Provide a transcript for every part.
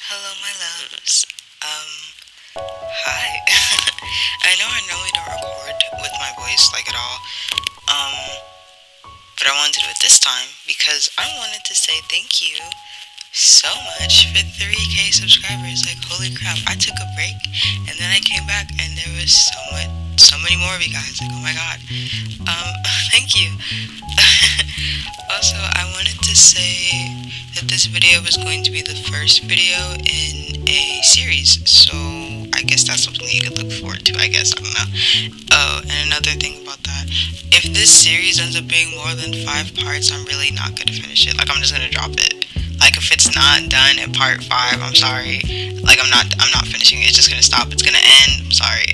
Hello, my loves. Hi. I know I normally don't record with my voice like at all. Um, but I wanted to do it this time because I wanted to say thank you so much for 3K subscribers. Like, holy crap! I took a break and then I came back and there was so many more of you guys. Like, oh my god. Thank you. Also, I wanted to say that this video was going to be the first video in a series, so I guess that's something you could look forward to, I guess, I don't know. Oh, and another thing about that, if this series ends up being more than 5 parts, I'm really not gonna finish it. Like, I'm just gonna drop it. Like, if it's not done at part 5, I'm sorry. Like, I'm not finishing it, it's just gonna stop, it's gonna end, I'm sorry.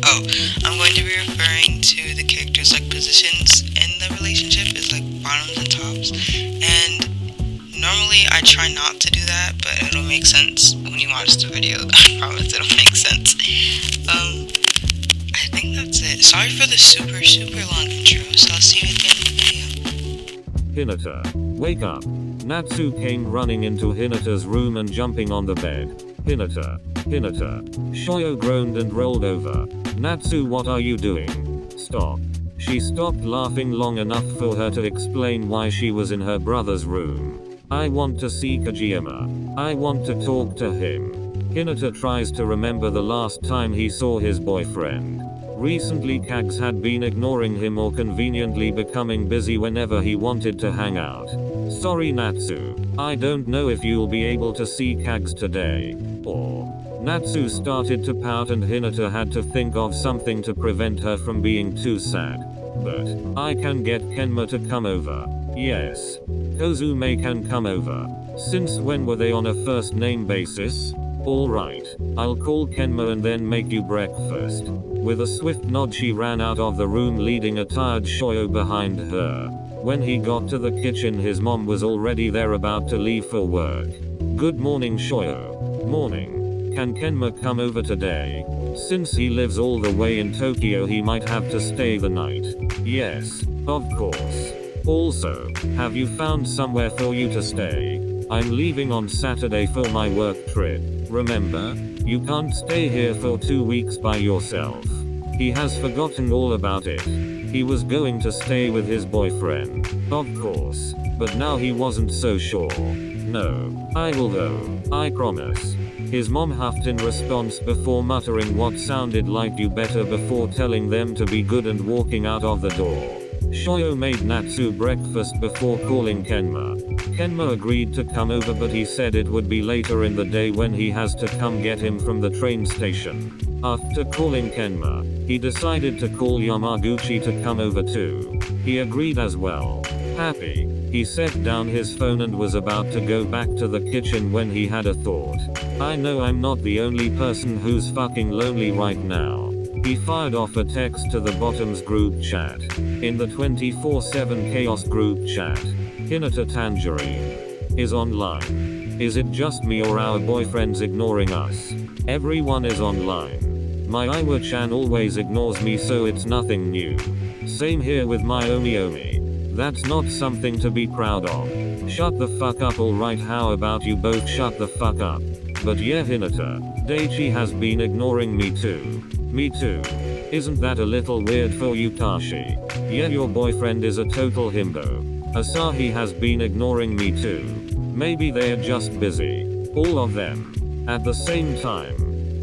Oh, I'm going to be referring to the characters' like positions in the relationship as like bottoms and tops, and normally I try not to do that, but it'll make sense when you watch the video. I promise it'll make sense. I think that's it. Sorry for the super long intro, so I'll see you at the end of the video. Hinata, wake up. Natsu came running into Hinata's room and jumping on the bed. Hinata. Shoyo groaned and rolled over. Natsu, what are you doing? Stop. She stopped laughing long enough for her to explain why she was in her brother's room. I want to see Kojima. I want to talk to him. Hinata tries to remember the last time he saw his boyfriend. Recently Kags had been ignoring him or conveniently becoming busy whenever he wanted to hang out. Sorry Natsu, I don't know if you'll be able to see Kags today. Or... Natsu started to pout and Hinata had to think of something to prevent her from being too sad. But, I can get Kenma to come over. Yes. Kozume can come over. Since when were they on a first name basis? Alright, I'll call Kenma and then make you breakfast. With a swift nod she ran out of the room leading a tired Shoyo behind her. When he got to the kitchen his mom was already there about to leave for work. Good morning Shoyo. Morning. Can Kenma come over today? Since he lives all the way in Tokyo he might have to stay the night. Yes, of course. Also, have you found somewhere for you to stay? I'm leaving on Saturday for my work trip. Remember? You can't stay here for 2 weeks by yourself. He has forgotten all about it. He was going to stay with his boyfriend. Of course. But now he wasn't so sure. No, I will though. I promise. His mom huffed in response before muttering what sounded like you better before telling them to be good and walking out of the door. Shoyo made Natsu breakfast before calling Kenma. Kenma agreed to come over but he said it would be later in the day when he has to come get him from the train station. After calling Kenma, he decided to call Yamaguchi to come over too. He agreed as well. Happy, he set down his phone and was about to go back to the kitchen when he had a thought. I know I'm not the only person who's fucking lonely right now. He fired off a text to the bottoms group chat. In the 24/7 chaos group chat, Hinata Tangerine is online. Is it just me or our boyfriends ignoring us? Everyone is online. My Iwa-chan always ignores me so it's nothing new. Same here with my Omi. That's not something to be proud of. Shut the fuck up alright, how about you both shut the fuck up? But yeah Hinata, Daichi has been ignoring me too. Me too. Isn't that a little weird for you Kashi? Yeah your boyfriend is a total himbo. Asahi has been ignoring me too. Maybe they're just busy. All of them. At the same time.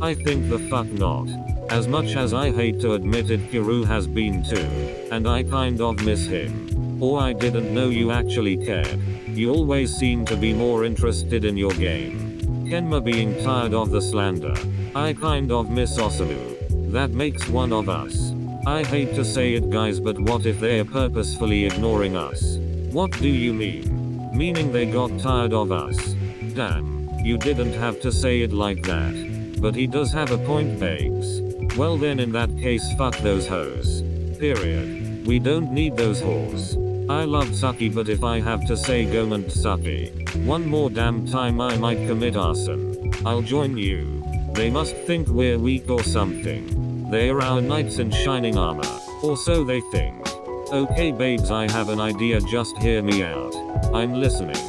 I think the fuck not. As much as I hate to admit it Kuru has been too. And I kind of miss him. Or I didn't know you actually cared. You always seem to be more interested in your game. Kenma being tired of the slander. I kind of miss Osamu. That makes one of us. I hate to say it guys but what if they're purposefully ignoring us? What do you mean? Meaning they got tired of us? Damn, you didn't have to say it like that. But he does have a point babes. Well then in that case fuck those hoes. Period. We don't need those whores. I love Saki but if I have to say go and Saki one more damn time I might commit arson. I'll join you. They must think we're weak or something. They're our knights in shining armor. Or so they think. Okay babes I have an idea just hear me out. I'm listening.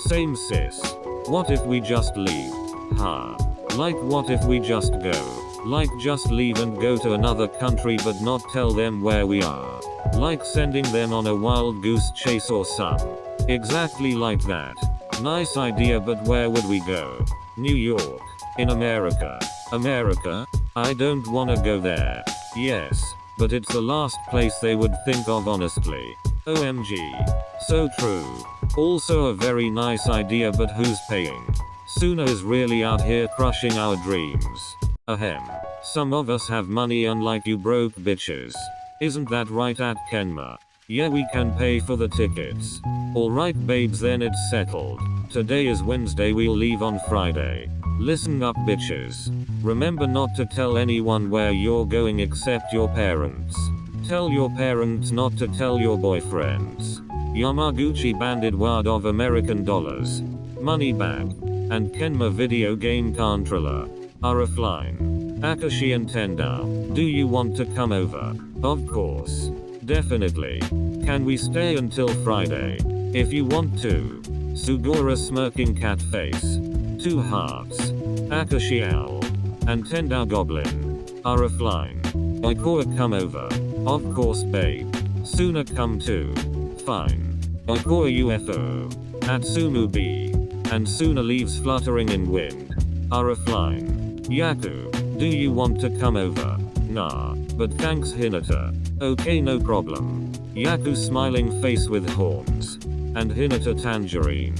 Same sis. What if we just leave? Huh? Like what if we just go? Like just leave and go to another country but not tell them where we are. Like sending them on a wild goose chase or some. Exactly like that. Nice idea, but where would we go? New York. In America. America? I don't wanna go there. Yes. But it's the last place they would think of, honestly. OMG. So true. Also a very nice idea, but who's paying? Suna is really out here crushing our dreams. Ahem. Some of us have money, unlike you broke bitches. Isn't that right, @Kenma? Yeah, we can pay for the tickets. Alright babes, then it's settled. Today is Wednesday, we'll leave on Friday. Listen up bitches. Remember not to tell anyone where you're going except your parents. Tell your parents not to tell your boyfriends. Yamaguchi banded wad of American dollars. Money back. And Kenma video game controller are offline. Akashi and Tenda, do you want to come over? Of course. Definitely. Can we stay until Friday? If you want to. Sugora smirking cat face. 2 hearts. Akashi owl. And Tenda goblin are offline. Oikoa come over. Of course babe. Suna come too. Fine. Oikoa UFO. Atsumu B. And Suna leaves fluttering in wind are offline. Yaku, do you want to come over? Nah, but thanks Hinata. Okay, no problem. Yaku smiling face with horns. And Hinata tangerine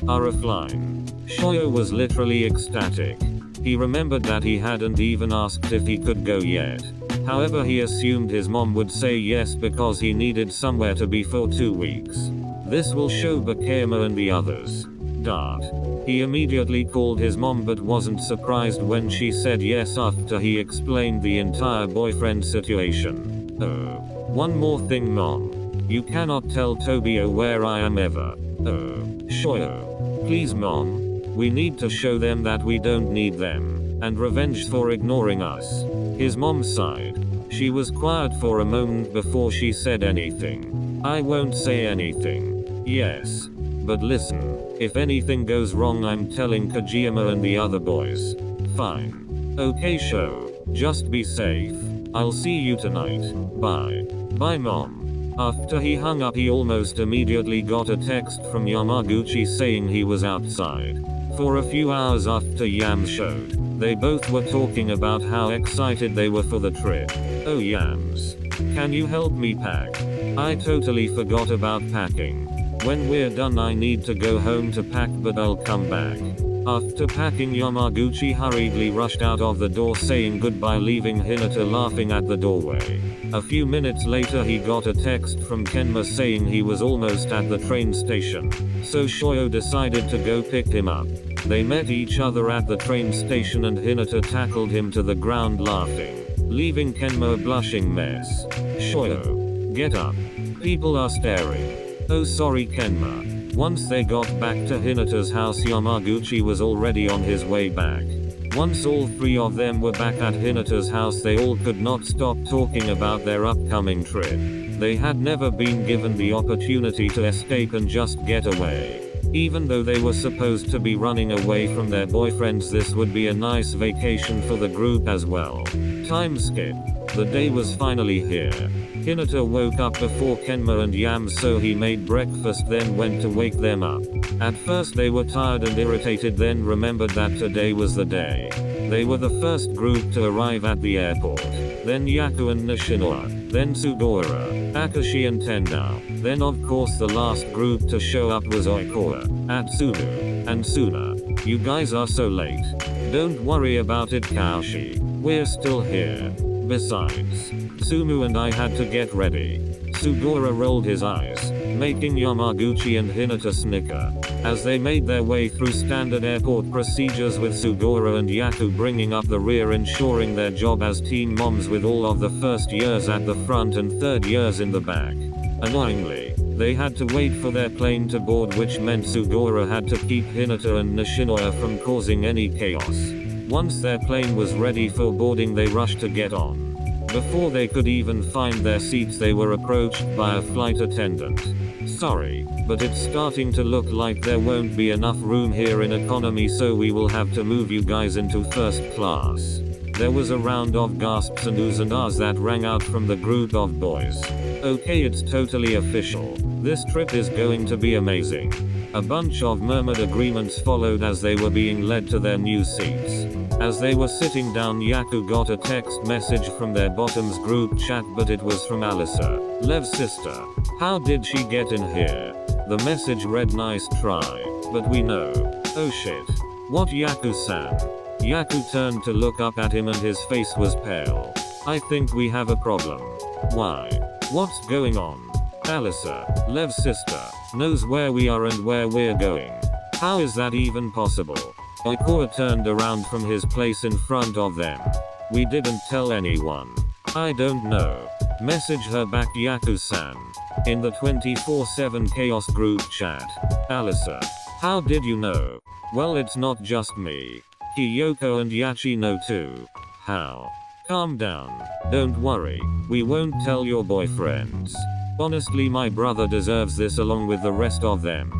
are offline. Shoyo was literally ecstatic. He remembered that he hadn't even asked if he could go yet. However, he assumed his mom would say yes because he needed somewhere to be for 2 weeks. This will show Bakayama and the others. Dart. He immediately called his mom but wasn't surprised when she said yes after he explained the entire boyfriend situation. Oh. One more thing mom. You cannot tell Tobio where I am ever. Oh. Shoyo. Please mom. We need to show them that we don't need them. And revenge for ignoring us. His mom sighed. She was quiet for a moment before she said anything. I won't say anything. Yes. But listen, if anything goes wrong I'm telling Kajiyama and the other boys. Fine. Okay show. Just be safe. I'll see you tonight. Bye. Bye mom. After he hung up he almost immediately got a text from Yamaguchi saying he was outside. For a few hours after Yam showed, they both were talking about how excited they were for the trip. Oh Yams. Can you help me pack? I totally forgot about packing. When we're done I need to go home to pack, but I'll come back. After packing, Yamaguchi hurriedly rushed out of the door saying goodbye, leaving Hinata laughing at the doorway. A few minutes later he got a text from Kenma saying he was almost at the train station. So Shoyo decided to go pick him up. They met each other at the train station and Hinata tackled him to the ground laughing, leaving Kenma a blushing mess. Shoyo, get up. People are staring. Oh sorry Kenma. Once they got back to Hinata's house Yamaguchi was already on his way back. Once all 3 of them were back at Hinata's house they all could not stop talking about their upcoming trip. They had never been given the opportunity to escape and just get away. Even though they were supposed to be running away from their boyfriends, this would be a nice vacation for the group as well. Time skip. The day was finally here. Hinata woke up before Kenma and Yam, so he made breakfast then went to wake them up. At first they were tired and irritated, then remembered that today was the day. They were the first group to arrive at the airport. Then Yaku and Nishinoa. Then Sugora, Akashi and Tenda. Then of course the last group to show up was Oikoa, Atsumu, and Suna. You guys are so late. Don't worry about it Kaoshi. We're still here. Besides, Sumu and I had to get ready. Sugora rolled his eyes, making Yamaguchi and Hinata snicker. As they made their way through standard airport procedures with Sugora and Yaku bringing up the rear, ensuring their job as team moms with all of the first years at the front and third years in the back. Annoyingly, they had to wait for their plane to board, which meant Sugora had to keep Hinata and Nishinoya from causing any chaos. Once their plane was ready for boarding they rushed to get on. Before they could even find their seats they were approached by a flight attendant. Sorry, but it's starting to look like there won't be enough room here in economy, so we will have to move you guys into first class. There was a round of gasps and oohs and ahs that rang out from the group of boys. Okay, it's totally official. This trip is going to be amazing. A bunch of murmured agreements followed as they were being led to their new seats. As they were sitting down, Haikyuu got a text message from their bottoms group chat, but it was from 𝙼𝙿𝙿𝚂, sister. How did she get in here? The message read, nice try, but we know. Oh shit. What, Haikyuu-san? Haikyuu turned to look up at him and his face was pale. I think we have a problem. Why? What's going on? 𝙼𝙿𝙿𝚂's sister knows where we are and where we're going. How is that even possible? 𝚰𝙿𝙿𝙵 turned around from his place in front of them. We didn't tell anyone. I don't know. Message her back, Haikyuu-san. In the 24/7 chaos group chat. 𝙼𝙿𝙿𝚂, how did you know? Well, it's not just me. Kyoko and Yachi know too. How? Calm down. Don't worry. We won't tell your boyfriends. Honestly, my brother deserves this along with the rest of them.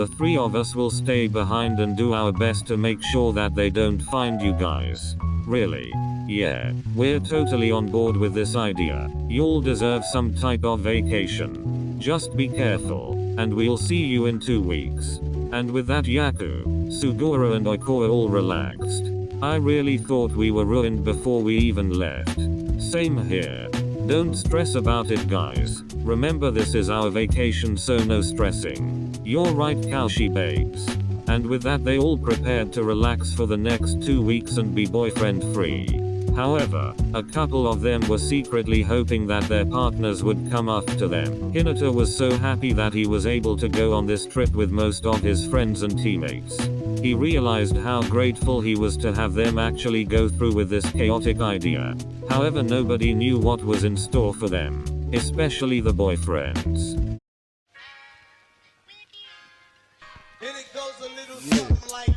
The three of us will stay behind and do our best to make sure that they don't find you guys. Really? Yeah, we're totally on board with this idea. You'll deserve some type of vacation. Just be careful, and we'll see you in 2 weeks. And with that, Haikyuu, Suguru and 𝚰𝙿𝙿𝚂 all relaxed. I really thought we were ruined before we even left. Same here. Don't stress about it, guys. Remember, this is our vacation, so no stressing. You're right, Cowshy babes. And with that, they all prepared to relax for the next 2 weeks and be boyfriend free. However, a couple of them were secretly hoping that their partners would come after them. Hinata was so happy that he was able to go on this trip with most of his friends and teammates. He realized how grateful he was to have them actually go through with this chaotic idea. However, nobody knew what was in store for them, especially the boyfriends. And it goes a little something like